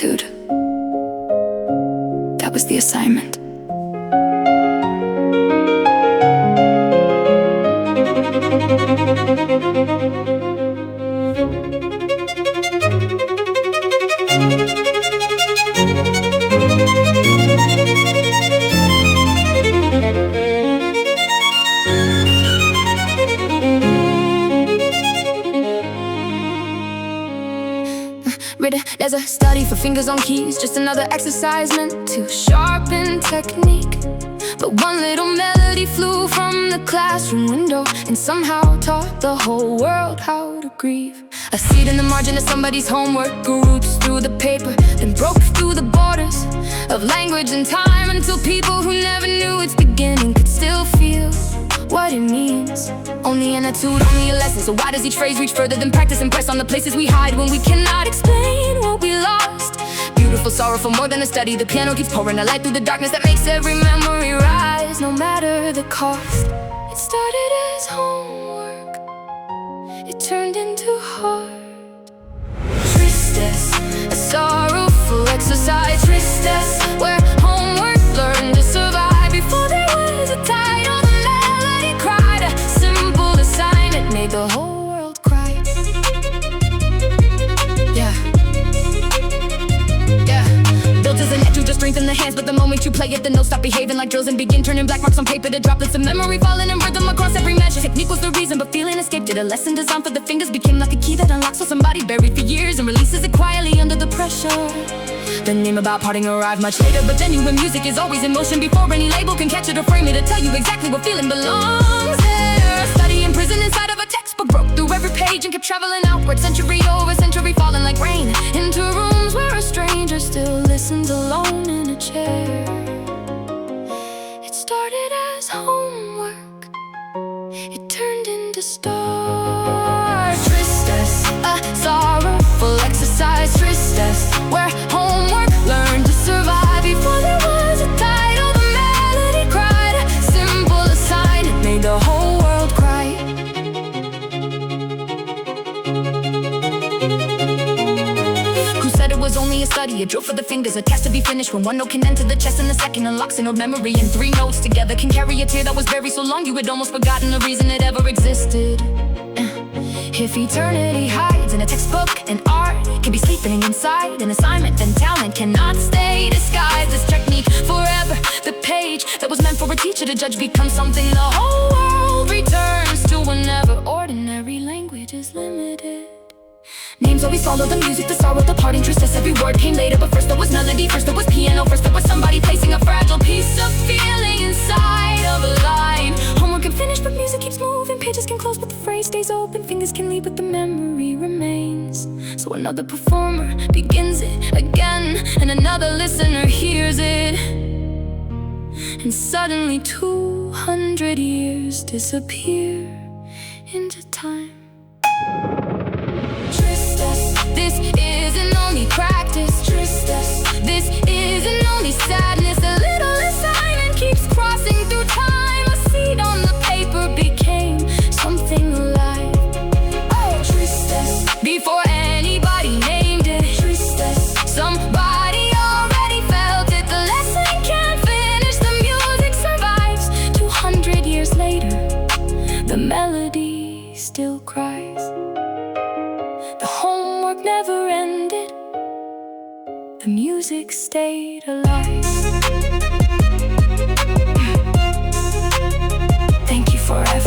gratitude. That was the assignment. There's a study for fingers on keys, just another exercise meant to sharpen technique. But one little melody flew from the classroom window and somehow taught the whole world how to grieve. A seed in the margin of somebody's homework grew roots through the paper, then broke through the borders of language and time, until people who never knew its beginning could still feel what it means. Only an etude, only a lesson. So why does each phrase reach further than practice and press on the places we hide when we cannot explain what we lost? Beautiful, sorrowful, more than a study. The piano keeps pouring a light through the darkness that makes every memory rise, no matter the cost. It started as homework, it turned into heart tristesse, a sorrowful exercise. Tristesse, where homework learned to survive before there was a title. The melody cried, a simple assignment made the whole world cry. Built as an etude to strengthen the hands, but the moment you play it, the notes stop behaving like drills and begin turning black marks on paper to droplets of memory falling in rhythm across every measure. Technique was the reason, but feeling escaped it. A lesson designed for the fingers became like a key that unlocks what somebody buried for years and releases it quietly under the pressure. The name about parting arrived much later, but genuine music is always in motion before any label can catch it or frame it to tell you exactly what feeling belongs there. Study in prison inside of a textbook, broke through every page and kept traveling outward, century over century, falling like rain into rooms where a stranger still listens alone in a chair. It started as homework, it turned into star tristesse, a sorrowful exercise. Tristesse, where homework learned to survive before there was a title. The melody cried, a simple assignment made the whole world cry. Who said it was only a study, a drill for the fingers, a task to be finished when one note can enter the chest and the second unlocks an old memory, and three notes together can carry a tear that was buried so long you had almost forgotten the reason it ever existed. If eternity hides in a textbook and art can be sleeping inside an assignment, then talent cannot stay disguised. This technique forever, the page that was meant for a teacher to judge becomes something the whole world returns to whenever ordinary language is limited. Names always follow the music, the sorrow, the parting tristesse. Every word came later, but first there was melody, first there was piano, first there was somebody placing a fragile piece of feeling inside of a line. Homework can finish, but music keeps moving. Pages can close, but the phrase stays open. Fingers can leave, but the memory remains. So another performer begins it again, and another listener hears it. And suddenly 200 years disappear into time. This isn't only practice, tristesse. This isn't only sadness. A little assignment keeps crossing through time. A seed on the paper became something alive. Oh, tristesse. Before anybody named it, tristesse. Somebody already felt it. The lesson can't finish. The music survives. 200 years later, the melody still cries. The homework never ended, the music stayed alive. Thank you forever.